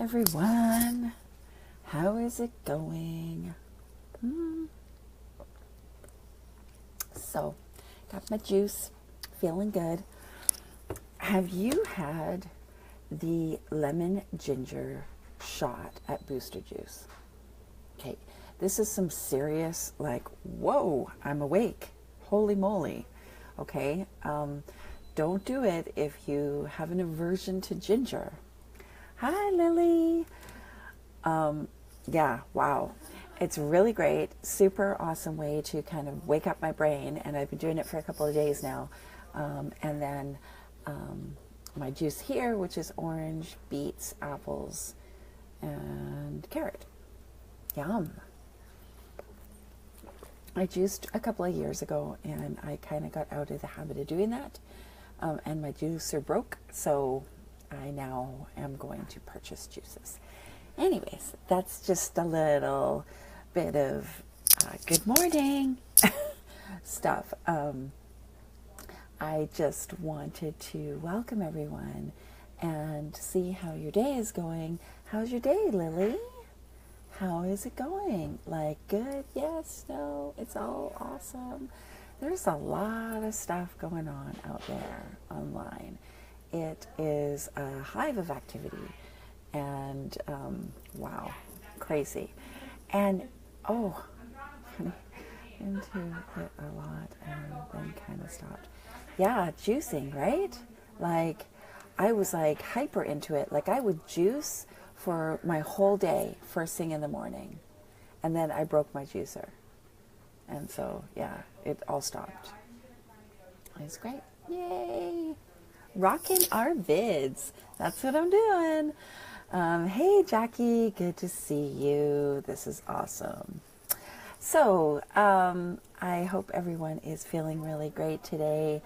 everyone. How is it going? So, got my juice, feeling good. Have you had the lemon ginger shot at Booster Juice? Okay, this is some serious, like, whoa, I'm awake. Holy moly. Okay, don't do it if you have an aversion to ginger. Hi, Lily. Yeah, wow. It's really great. Super awesome way to kind of wake up my brain. And I've been doing it for a couple of days now. And then my juice here, which is orange, beets, apples, and carrot. Yum. I juiced a couple of years ago and I kind of got out of the habit of doing that. And my juicer broke. So I now am going to purchase juices. Anyways, that's just a little bit of good morning stuff. I just wanted to welcome everyone and see how your day is going. How's your day, Lily? How is it going? Like, good? Yes? No? It's all awesome? There's a lot of stuff going on out there online. It is a hive of activity. And wow, crazy. And into it a lot and then kind of stopped. Yeah, juicing, right? Like, I was like hyper into it. Like, I would juice for my whole day first thing in the morning. And then I broke my juicer. And so, yeah, it all stopped. It's great. Yay! Rocking our vids. That's what I'm doing. Hey, Jackie, good to see you. This is awesome. So, I hope everyone is feeling really great today.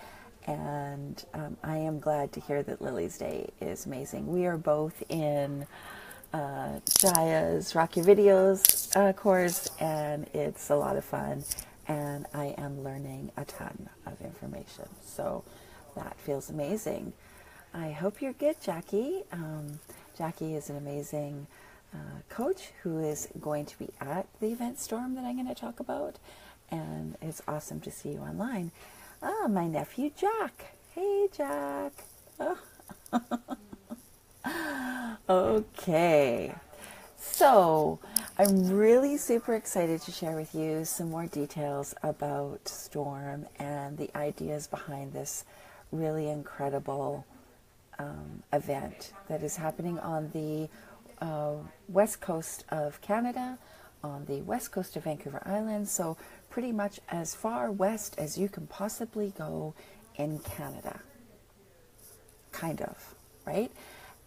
And I am glad to hear that Lily's day is amazing. We are both in Jaya's Rock Your Videos course, and it's a lot of fun. And I am learning a ton of information. So that feels amazing. I hope you're good, Jackie. Jackie is an amazing coach who is going to be at the event Storm that I'm going to talk about. And it's awesome to see you online. Ah, my nephew, Jack. Hey, Jack. Oh. Okay. So, I'm really super excited to share with you some more details about Storm and the ideas behind this really incredible event that is happening on the west coast of Canada, on the west coast of Vancouver Island, so pretty much as far west as you can possibly go in Canada. Kind of, right?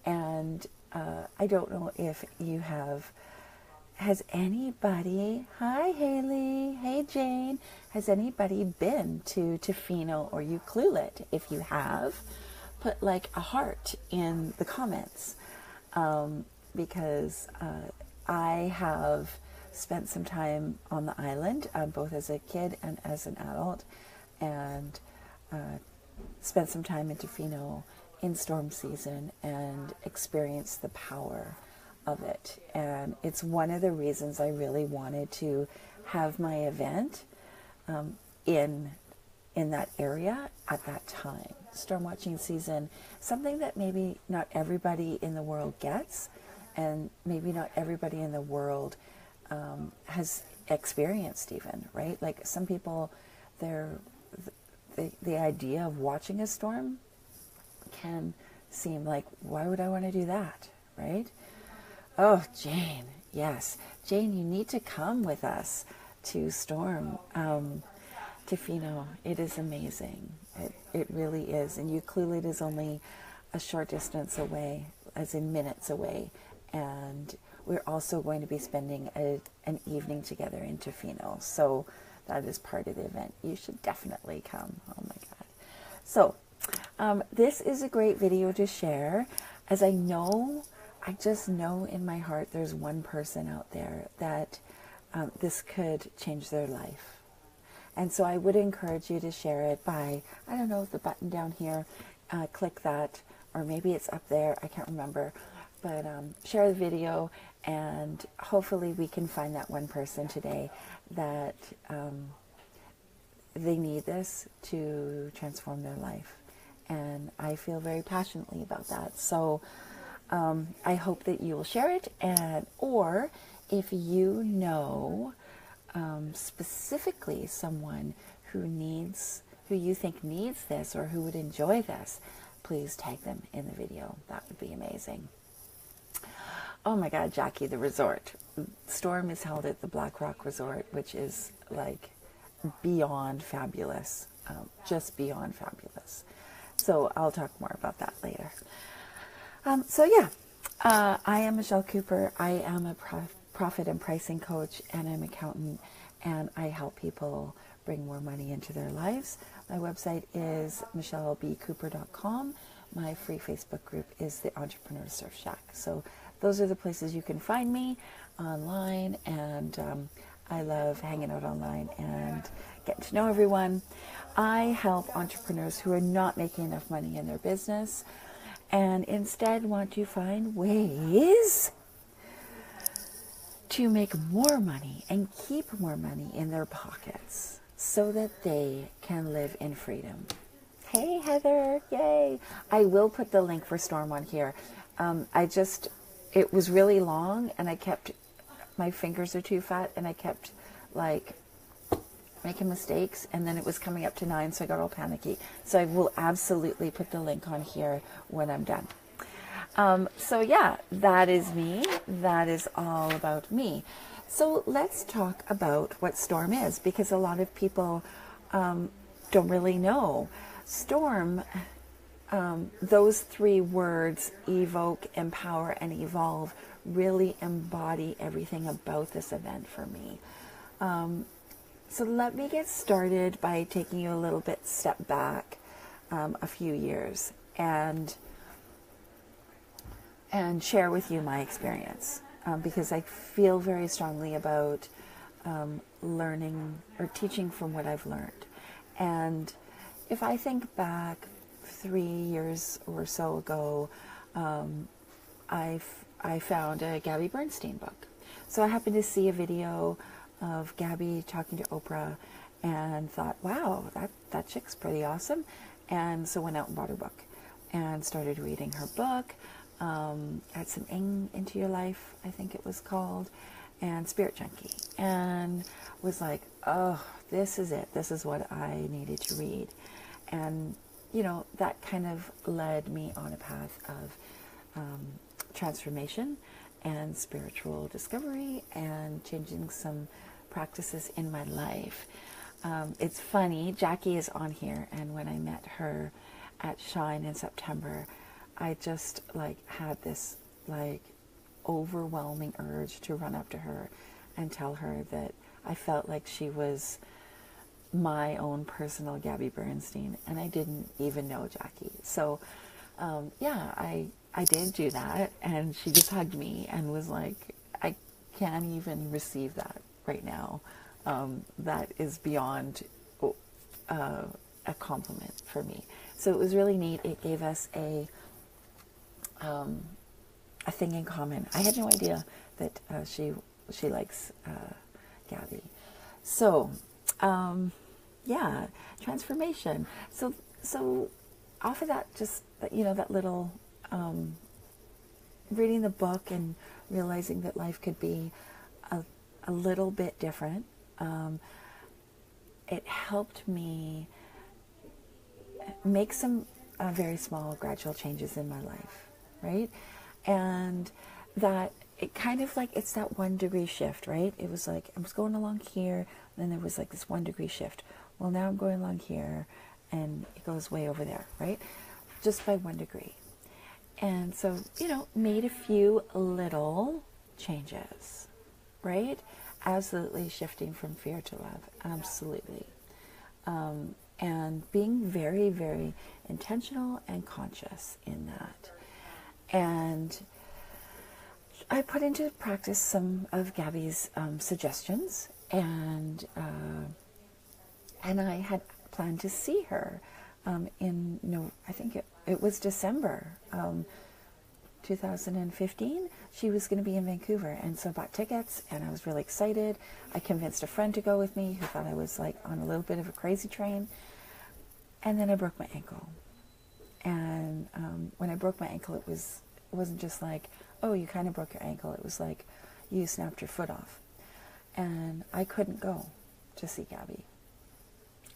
And I don't know if you has anybody, hi Haley, hey Jane, has anybody been to Tofino or Ucluelet? If you have, put like a heart in the comments, because I have spent some time on the island, both as a kid and as an adult, and spent some time in Tofino in storm season and experienced the power of it. And it's one of the reasons I really wanted to have my event in that area at that time. Storm watching season, something that maybe not everybody in the world gets, and maybe not everybody in the world has experienced even, right? Like some people, the idea of watching a storm can seem like, why would I want to do that, right? Oh, Jane, yes. Jane, you need to come with us to Storm, Tofino. It is amazing. It really is. And Ucluelet is only a short distance away, as in minutes away. And we're also going to be spending an evening together in Tofino. So that is part of the event. You should definitely come. Oh my God. So this is a great video to share, as I just know in my heart there's one person out there that this could change their life. And so I would encourage you to share it by, I don't know, the button down here, click that, or maybe it's up there, I can't remember. But share the video, and hopefully we can find that one person today that they need this to transform their life. And I feel very passionately about that. So I hope that you will share it, or if you know specifically someone who you think needs this or who would enjoy this, please tag them in the video. That would be amazing. Oh my God, Jackie, the resort. Storm is held at the Black Rock Resort, which is like beyond fabulous, just beyond fabulous. So I'll talk more about that later. I am Michelle Cooper. I am a profit and pricing coach and an accountant, and I help people bring more money into their lives. My website is michellebcooper.com. My free Facebook group is the Entrepreneur Surf Shack. So those are the places you can find me online, and I love hanging out online and getting to know everyone. I help entrepreneurs who are not making enough money in their business and instead want to find ways to make more money and keep more money in their pockets so that they can live in freedom. Hey, Heather, yay. I will put the link for Storm on here. It was really long, and my fingers are too fat, and I kept like making mistakes, and then it was coming up to 9, so I got all panicky. So I will absolutely put the link on here when I'm done. That is me. That is all about me. So let's talk about what Storm is, because a lot of people don't really know. Storm, those 3 words, evoke, empower, and evolve, really embody everything about this event for me. So let me get started by taking you a little bit step back a few years and share with you my experience, because I feel very strongly about learning or teaching from what I've learned. And if I think back 3 years or so ago, I found a Gabby Bernstein book. So I happened to see a video of Gabby talking to Oprah and thought, wow, that chick's pretty awesome. And so went out and bought her book and started reading her book. Add Some Ing into Your Life, I think it was called, and Spirit Junkie. And was like, oh, this is it. This is what I needed to read. And, that kind of led me on a path of transformation and spiritual discovery and changing some practices in my life. It's funny, Jackie is on here, and when I met her at Shine in September, I just had this overwhelming urge to run up to her and tell her that I felt like she was my own personal Gabby Bernstein, and I didn't even know Jackie. So I did do that, and she just hugged me and was like, I can't even receive that right now. That is beyond a compliment for me. So it was really neat. It gave us a thing in common. I had no idea that she likes Gabby. So transformation. So off of that, just that little reading the book and realizing that life could be a little bit different. It helped me make some very small, gradual changes in my life, right? And that it kind of it's that 1 degree shift, right? It was like I was going along here, and then there was this 1 degree shift. Well, now I'm going along here, and it goes way over there, right? Just by 1 degree. And so, made a few little changes, right? Absolutely shifting from fear to love. Absolutely. And being very, very intentional and conscious in that. And I put into practice some of Gabby's suggestions, and I had planned to see her I think it was December 2015, she was going to be in Vancouver. And so I bought tickets and I was really excited. I convinced a friend to go with me who thought I was like on a little bit of a crazy train. And then I broke my ankle. And when I broke my ankle, it wasn't just like, oh, you kind of broke your ankle. It was like you snapped your foot off. And I couldn't go to see Gabby,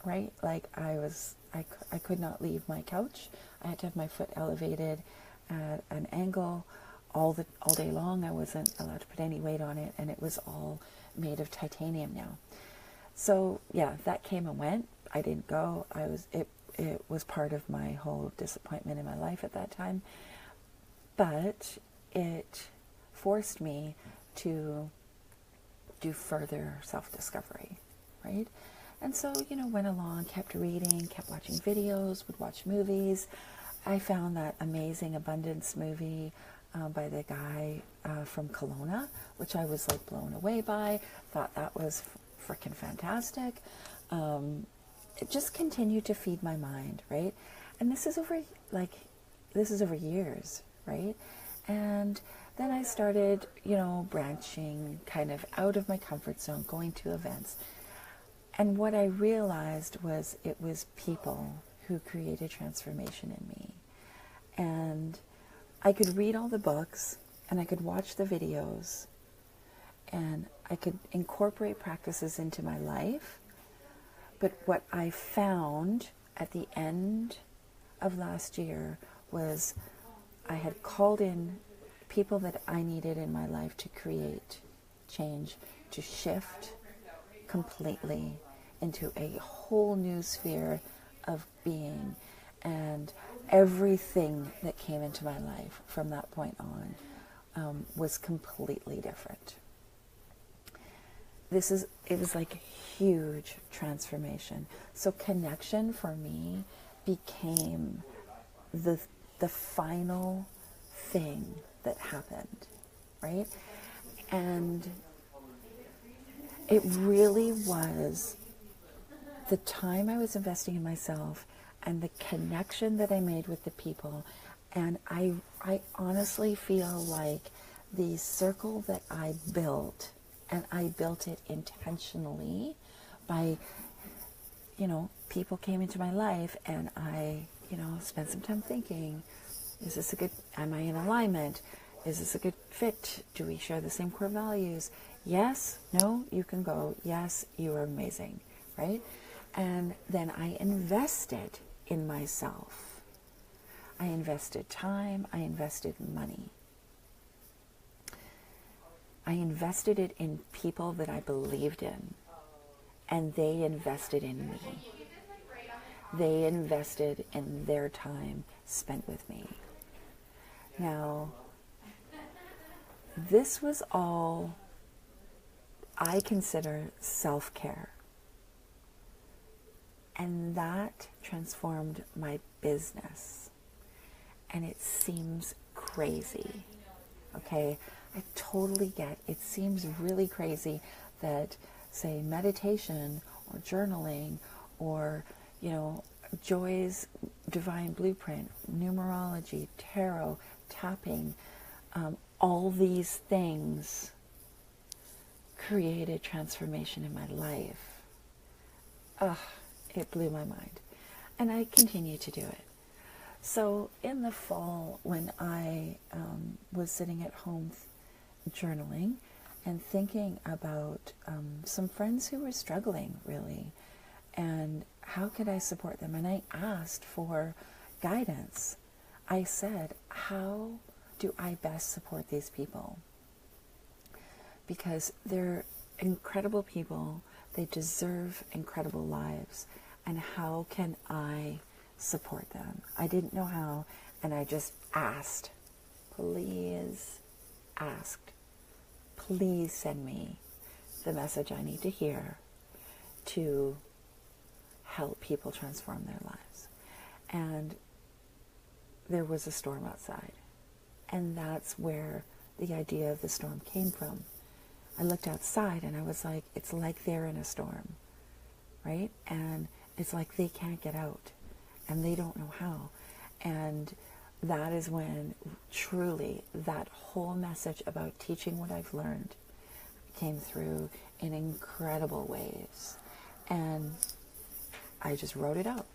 right? Like I could not leave my couch. I had to have my foot elevated at an angle all day long. I wasn't allowed to put any weight on it, and it was all made of titanium now. So yeah, that came and went. I didn't go. It was part of my whole disappointment in my life at that time. But it forced me to do further self-discovery, right? And so, went along, kept reading, kept watching videos, would watch movies. I found that amazing Abundance movie by the guy from Kelowna, which I was like blown away by. Thought that was freaking fantastic. It just continued to feed my mind, right? And this is over years, right? And then I started, branching kind of out of my comfort zone, going to events. And what I realized was it was people who created transformation in me. And I could read all the books and I could watch the videos and I could incorporate practices into my life. But what I found at the end of last year was I had called in people that I needed in my life to create change, to shift completely into a whole new sphere of being. And everything that came into my life from that point on was completely different. It was like a huge transformation. So connection for me became the final thing that happened, right? And it really was the time I was investing in myself and the connection that I made with the people. And I honestly feel like the circle that I built, and I built it intentionally by, people came into my life and I, spent some time thinking, am I in alignment? Is this a good fit? Do we share the same core values? Yes, no, you can go. Yes, you are amazing, right? And then I invested in myself. I invested time, I invested money. I invested it in people that I believed in, and they invested in me. They invested in their time spent with me. Now, this was all I consider self-care. And that transformed my business. And it seems crazy. Okay? I totally get it. Seems really crazy that, say, meditation or journaling or, Joy's Divine Blueprint, numerology, tarot, tapping, all these things created transformation in my life. It blew my mind. And I continue to do it. So in the fall, when I was sitting at home journaling and thinking about some friends who were struggling, really, and how could I support them? And I asked for guidance. I said, how do I best support these people? Because they're incredible people. They deserve incredible lives. And how can I support them? I didn't know how, and I just asked. Please send me the message I need to hear to help people transform their lives. And there was a storm outside. And that's where the idea of the storm came from. I looked outside and I was like, it's like they're in a storm, right? And it's like they can't get out and they don't know how. And that is when truly, that whole message about teaching what I've learned came through in incredible ways. And I just wrote it out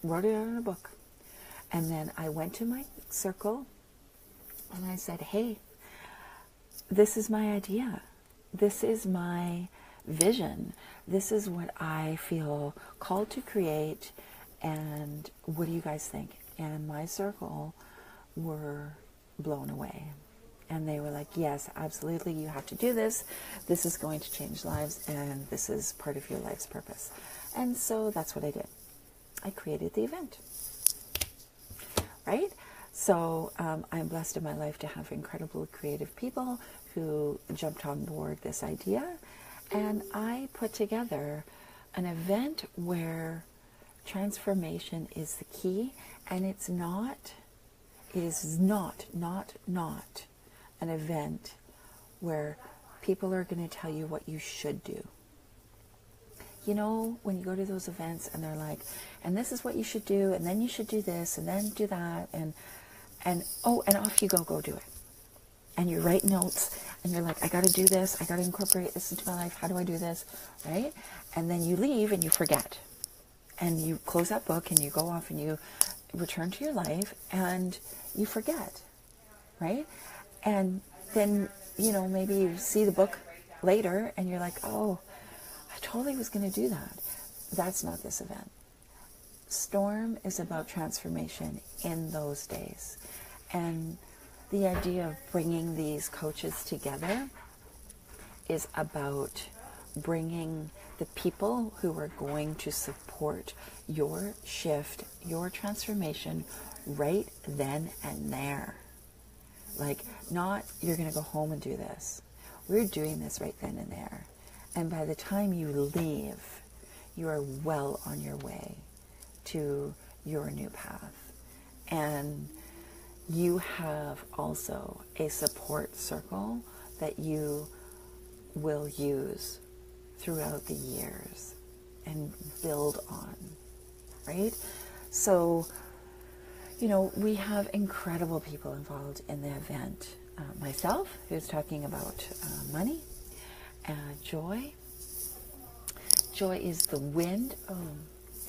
in a book. And then I went to my circle and I said, hey, this is my idea. This is my vision. This is what I feel called to create. And what do you guys think? And my circle were blown away. And they were like, yes, absolutely, you have to do this. This is going to change lives, and this is part of your life's purpose. And so that's what I did. I created the event. Right? So I'm blessed in my life to have incredible creative people who jumped on board this idea. And I put together an event where transformation is the key. And it is not an event where people are going to tell you what you should do. You know, when you go to those events and they're like, and this is what you should do, and then you should do this, and then do that, and off you go do it. And you write notes, and you're like, I got to do this, I got to incorporate this into my life, how do I do this, right? And then you leave and you forget. And you close that book and you go off and you return to your life and you forget, right? And then, you know, maybe you see the book later and you're like, oh, I totally was going to do that. That's not this event. Storm is about transformation in those days. And the idea of bringing these coaches together is about bringing the people who are going to support your shift, your transformation right then and there. Like, not you're going to go home and do this. We're doing this right then and there. And by the time you leave, you are well on your way to your new path. And you have also a support circle that you will use throughout the years and build on, right? So, you know, we have incredible people involved in the event. Myself, who's talking about money. Joy. Joy is the wind. Oh,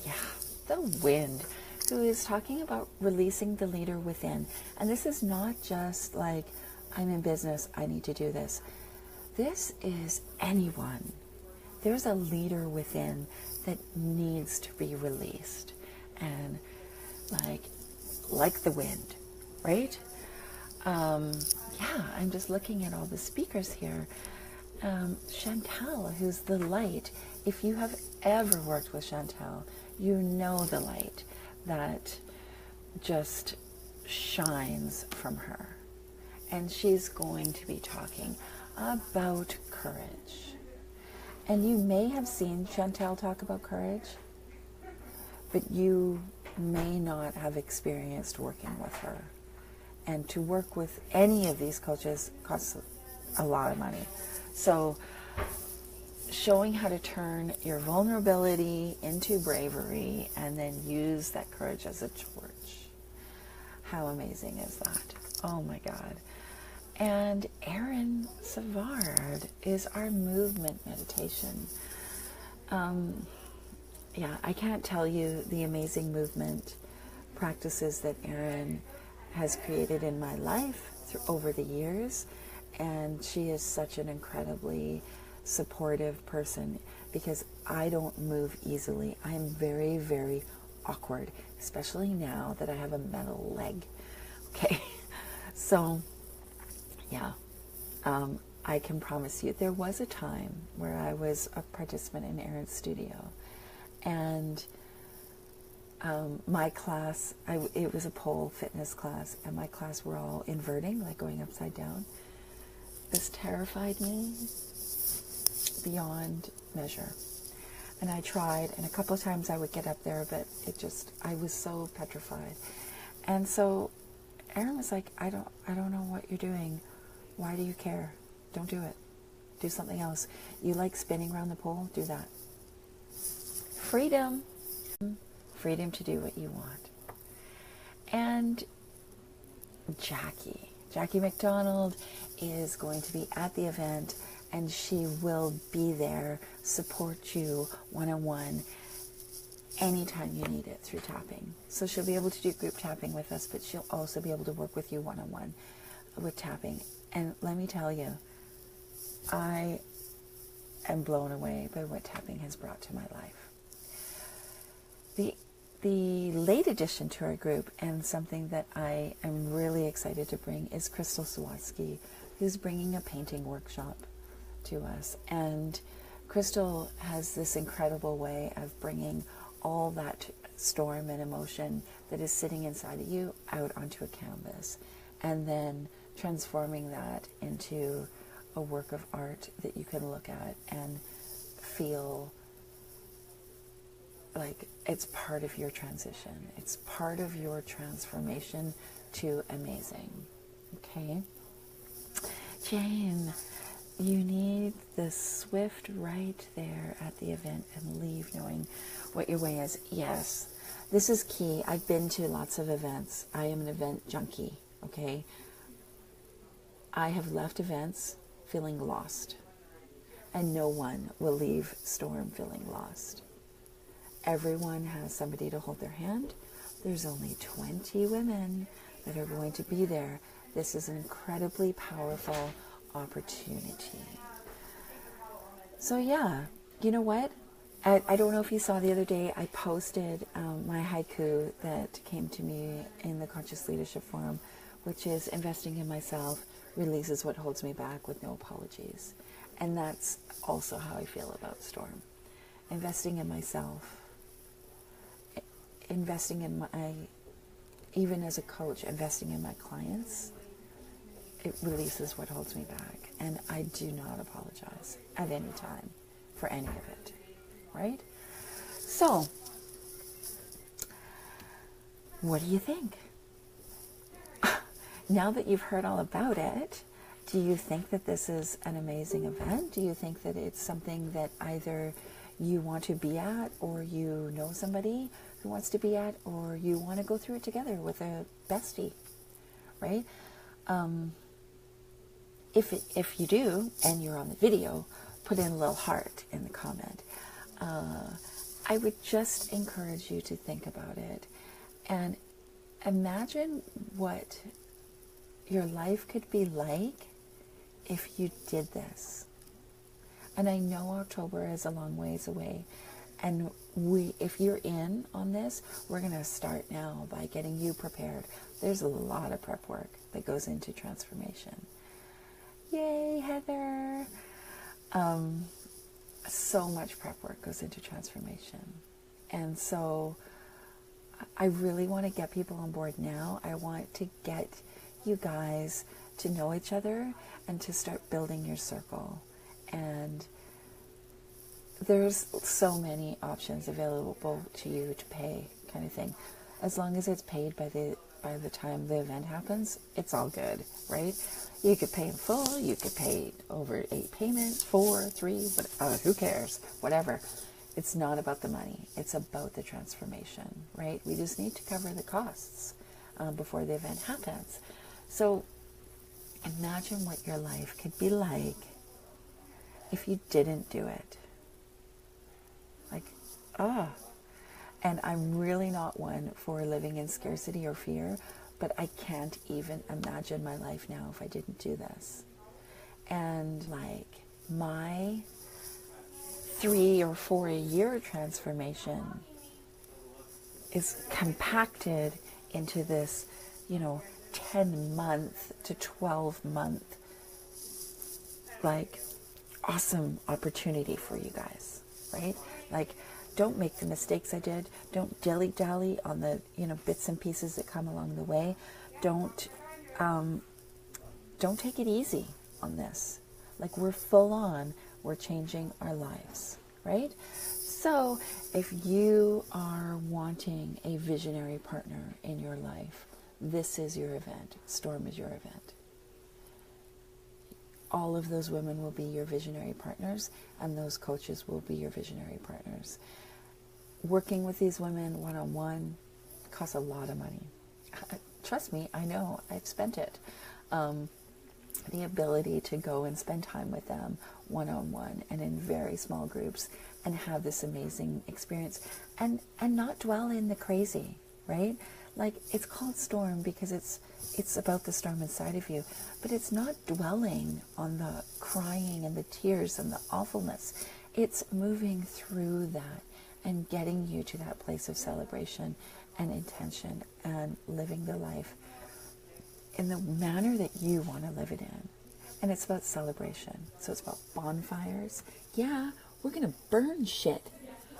yeah, the wind, who is talking about releasing the leader within. And this is not just like, I'm in business, I need to do this. This is anyone. There's a leader within that needs to be released. And like the wind, right? Yeah, I'm just looking at all the speakers here. Chantel, who's the light. If you have ever worked with Chantel, you know the light that just shines from her. And she's going to be talking about courage. And you may have seen Chantel talk about courage, but you may not have experienced working with her. And to work with any of these coaches costs a lot of money. So showing how to turn your vulnerability into bravery and then use that courage as a torch. How amazing is that? Oh my God. And Erin Savard is our movement meditation. Yeah, I can't tell you the amazing movement practices that Erin has created in my life over the years. And she is such an incredibly supportive person because I don't move easily. I'm very, very awkward, especially now that I have a metal leg. Okay, so yeah, I can promise you there was a time where I was a participant in Erin's studio, and my class, it was a pole fitness class, and my class were all inverting, like going upside down. This terrified me beyond measure. And I tried, and a couple of times I would get up there, but I was so petrified. And so Erin was like, I don't know what you're doing. Why do you care? Don't do it. Do something else. You like spinning around the pole? Do that. Freedom. Freedom to do what you want. And Jackie McDonald is going to be at the event, and she will be there, support you one-on-one anytime you need it through tapping. So she'll be able to do group tapping with us, but she'll also be able to work with you one-on-one with tapping. And let me tell you, I am blown away by what tapping has brought to my life. The late addition to our group, and something that I am really excited to bring, is Crystal Sawatsky, who's bringing a painting workshop to us. And Crystal has this incredible way of bringing all that storm and emotion that is sitting inside of you out onto a canvas, and then transforming that into a work of art that you can look at and feel like it's part of your transition. It's part of your transformation to amazing. Okay? Jane, you need the swift right there at the event and leave knowing what your way is. Yes, this is key. I've been to lots of events. I am an event junkie, okay? I have left events feeling lost, and no one will leave Storm feeling lost. Everyone has somebody to hold their hand. There's only 20 women that are going to be there. This is an incredibly powerful opportunity. So yeah, you know what? I don't know if you saw the other day, I posted my haiku that came to me in the Conscious Leadership Forum, which is, investing in myself releases what holds me back with no apologies. And that's also how I feel about Storm. Investing in myself, investing in my, even as a coach, investing in my clients, it releases what holds me back. And I do not apologize at any time for any of it, right? So, what do you think? Now that you've heard all about it, do you think that this is an amazing event? Do you think that it's something that either you want to be at, or you know somebody who wants to be at, or you want to go through it together with a bestie, right? If you do, and you're on the video, put in a little heart in the comment. I would just encourage you to think about it and imagine what your life could be like if you did this. And I know October is a long ways away, and if you're in on this, we're going to start now by getting you prepared. There's a lot of prep work that goes into transformation. Yay, Heather! So much prep work goes into transformation. And so I really want to get people on board now. I want to get you guys to know each other and to start building your circle. And there's so many options available to you to pay, kind of thing. As long as it's paid by the time the event happens, it's all good, right? You could pay in full, you could pay over 8 payments, 4, 3, but who cares? Whatever. It's not about the money. It's about the transformation, right? We just need to cover the costs before the event happens. So imagine what your life could be like if you didn't do it. Like, and I'm really not one for living in scarcity or fear, but I can't even imagine my life now if I didn't do this. And like my 3 or 4 year transformation is compacted into this, 10-month to 12-month, like, awesome opportunity for you guys, right? Like, don't make the mistakes I did. Don't dilly-dally on the, bits and pieces that come along the way. Don't take it easy on this. Like, we're full on. We're changing our lives, right? So, if you are wanting a visionary partner in your life, this is your event. Storm is your event. All of those women will be your visionary partners, and those coaches will be your visionary partners. Working with these women one-on-one costs a lot of money. trust me, I know, I've spent it. The ability to go and spend time with them one-on-one and in very small groups and have this amazing experience and not dwell in the crazy, right? Like, it's called storm because it's about the storm inside of you, but it's not dwelling on the crying and the tears and the awfulness. It's moving through that and getting you to that place of celebration and intention and living the life in the manner that you want to live it in. And it's about celebration. So it's about bonfires. Yeah, we're going to burn shit.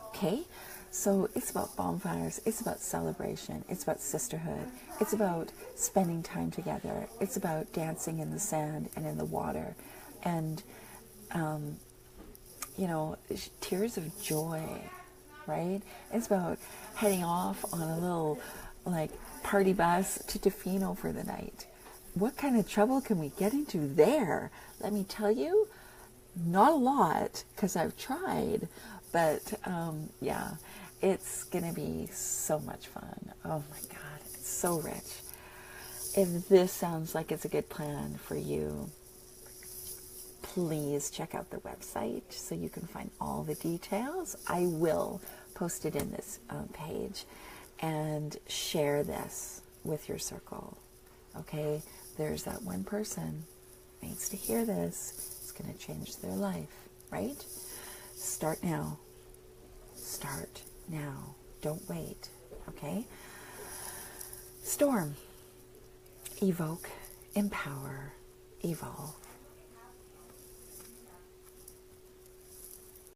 Okay? So it's about bonfires. It's about celebration. It's about sisterhood. It's about spending time together. It's about dancing in the sand and in the water. And, tears of joy, right? It's about heading off on a little, party bus to Tofino for the night. What kind of trouble can we get into there? Let me tell you, not a lot, because I've tried, but it's gonna be so much fun. Oh my God, it's so rich. If this sounds like it's a good plan for you, please check out the website so you can find all the details. I will post it in this page, and share this with your circle. Okay, there's that one person needs to hear this. It's going to change their life, right? Start now. Start now. Don't wait. Okay? Storm. Evoke, empower, evolve.